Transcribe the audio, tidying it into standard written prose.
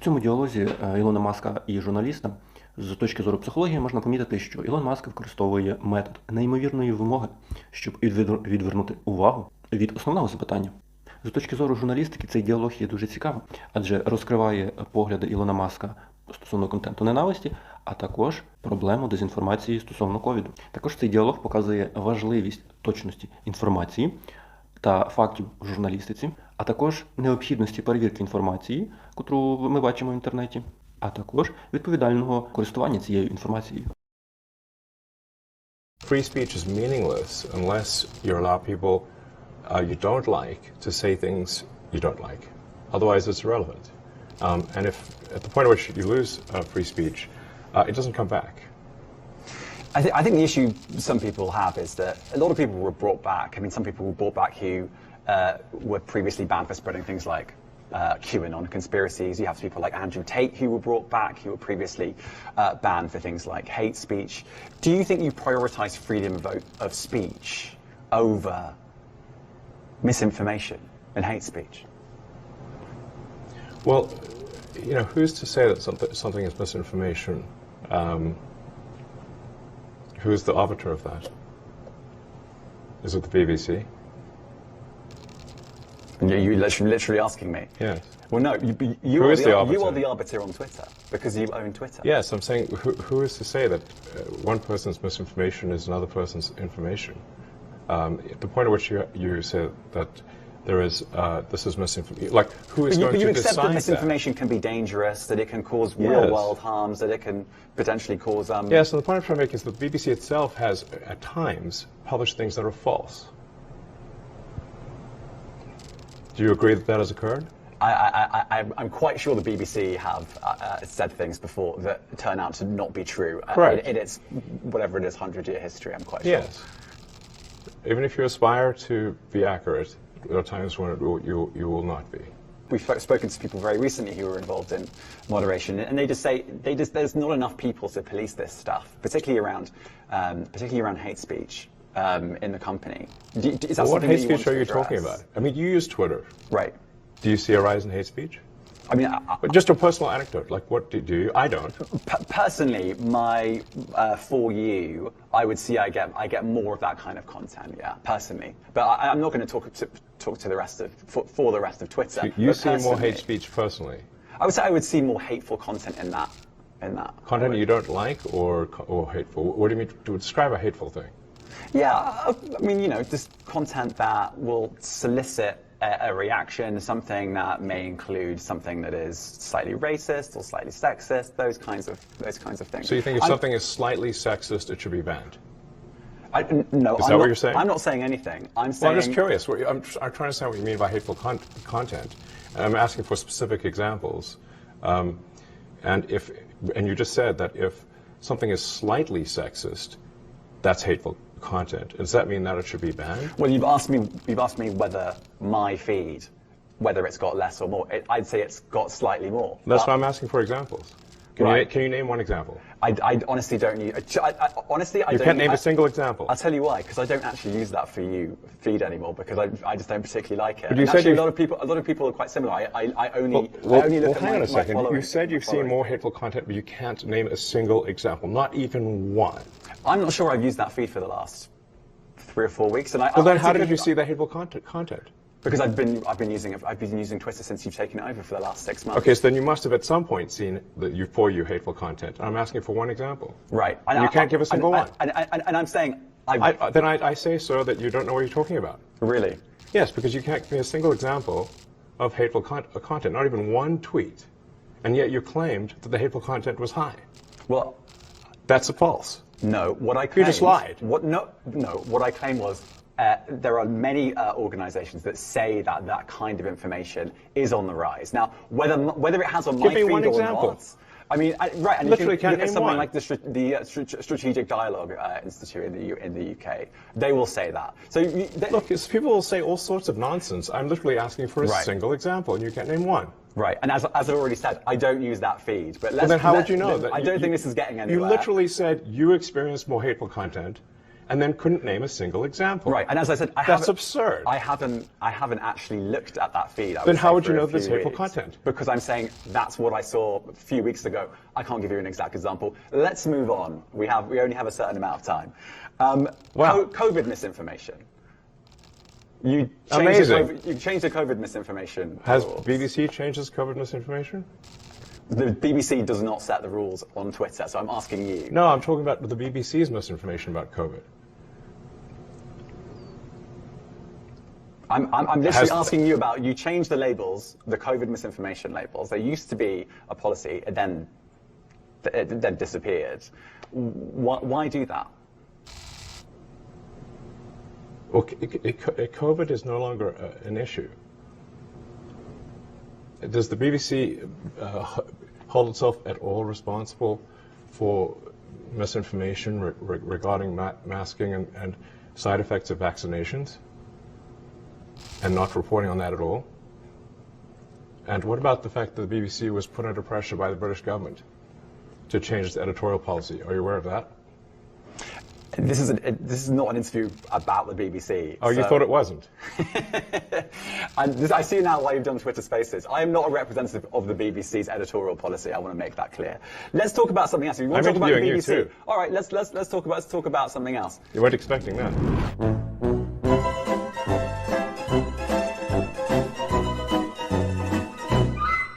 У цьому діалозі Ілона Маска і журналіста з точки зору психології можна помітити, що Ілон Маск використовує метод неймовірної вимоги, щоб відвернути увагу від основного запитання. З точки зору журналістики цей діалог є дуже цікавим, адже розкриває погляди Ілона Маска стосовно контенту ненависті, а також проблему дезінформації стосовно ковіду. Також цей діалог показує важливість точності інформації та фактів в журналістиці, а також необхідності перевірки інформації, котру ми бачимо в інтернеті, а також відповідального користування цією інформацією. Free speech is meaningless unless you allow people you don't like to say things you don't like. Otherwise, it's irrelevant. And if at the point at which you lose free speech, it doesn't come back. I think the issue some people have is that a lot of people were brought back. I mean, some people were brought back who were previously banned for spreading things like QAnon conspiracies. You have people like Andrew Tate who were brought back, who were previously banned for things like hate speech. Do you think you prioritize freedom of speech over misinformation and hate speech? Well, you know, who's to say that something is misinformation? Who's the arbiter of that? Is it the BBC? You're literally asking me? Yes. Well, no, you are the arbiter on Twitter, because you own Twitter. Yes, I'm saying who is to say that one person's misinformation is another person's information? At the point at which you say that there is, this is misinformation, like who is going to decide that? But you accept that misinformation can be dangerous, that it can cause real-world harms, that it can potentially cause... Yes, and the point I'm trying to make is that the BBC itself has, at times, published things that are false. Do you agree that that has occurred? I'm quite sure the BBC have said things before that turn out to not be true. Correct. In its, whatever it is, 100-year history, I'm quite sure. Yes. Even if you aspire to be accurate, there are times when you will not be. We've spoken to people very recently who were involved in moderation, and they just say there's not enough people to police this stuff, particularly around hate speech in the company. Is that what hate speech are you talking about? I mean, you use Twitter. Right. Do you see a rise in hate speech? I mean, but just a personal anecdote, like what do you? I don't. Personally, for you, I would see I get more of that kind of content, yeah, personally. But I'm not going to talk to the rest of, for the rest of Twitter. So you see more hate speech personally? I would see more hateful content in that. Content you don't like or hateful? What do you mean to describe a hateful thing? Yeah, I mean, you know, just content that will solicit a reaction, something that may include something that is slightly racist or slightly sexist, those kinds of things. So you think if something is slightly sexist, it should be banned? No, is that what you're saying? I'm not saying anything. I'm saying. Well, I'm just curious. I'm trying to understand what you mean by hateful content, and I'm asking for specific examples. And you just said that if something is slightly sexist, that's hateful content. Does that mean that it should be banned? Well, you've asked me whether my feed, whether it's got less or more. I'd say it's got slightly more. That's why I'm asking for examples. Can you name one example? I honestly don't use. Honestly, I don't. You can't name a single example. I'll tell you why. Because I don't actually use that for you feed anymore. Because I just don't particularly like it. But you said a lot of people are quite similar. I only look at hang on a second. following. You said you've seen more hateful content, but you can't name a single example, not even one. I'm not sure I've used that feed for the last 3 or 4 weeks, and Well, then how did you see the hateful content? Because I've been using Twitter since you've taken it over for the last 6 months. Okay, so then you must have at some point seen for you hateful content. I'm asking for one example. Right. And you can't give a single one. And I'm saying then I say, sir, that you don't know what you're talking about. Really? Yes, because you can't give me a single example of hateful content, not even one tweet, and yet you claimed that the hateful content was high. Well, that's false. No, what I claimed... You just lied. What I claimed was there are many organizations that say that kind of information is on the rise. Now, whether it has on my feed or not... Give me one example. I mean, right, and literally you can look at something one. Like the Strategic Dialogue Institute in the UK. They will say that. So look, people will say all sorts of nonsense. I'm literally asking for a single example, and you can't name one. Right, and as I already said, I don't use that feed. But then how would you know that? I don't think this is getting anywhere. You literally said you experienced more hateful content, and then couldn't name a single example. Right, and as I said, That's absurd. I haven't actually looked at that feed. Then how would you know there's hateful content? Because I'm saying that's what I saw a few weeks ago. I can't give you an exact example. Let's move on. We only have a certain amount of time. Wow. COVID misinformation. You changed the COVID misinformation Has rules. BBC changed its COVID misinformation? The BBC does not set the rules on Twitter, so I'm asking you. No, I'm talking about the BBC's misinformation about COVID. I'm literally asking you about, you changed the labels, the COVID misinformation labels. There used to be a policy, it then disappeared. Why do that? Well, COVID is no longer an issue. Does the BBC hold itself at all responsible for misinformation regarding masking and side effects of vaccinations, and not reporting on that at all? And what about the fact that the BBC was put under pressure by the British government to change its editorial policy? Are you aware of that? This is not an interview about the BBC. Oh, you thought it wasn't? I see now why you've done Twitter Spaces. I am not a representative of the BBC's editorial policy. I want to make that clear. Let's talk about something else. If you want to talk about the BBC, you too. all right. Let's talk about something else. You weren't expecting that.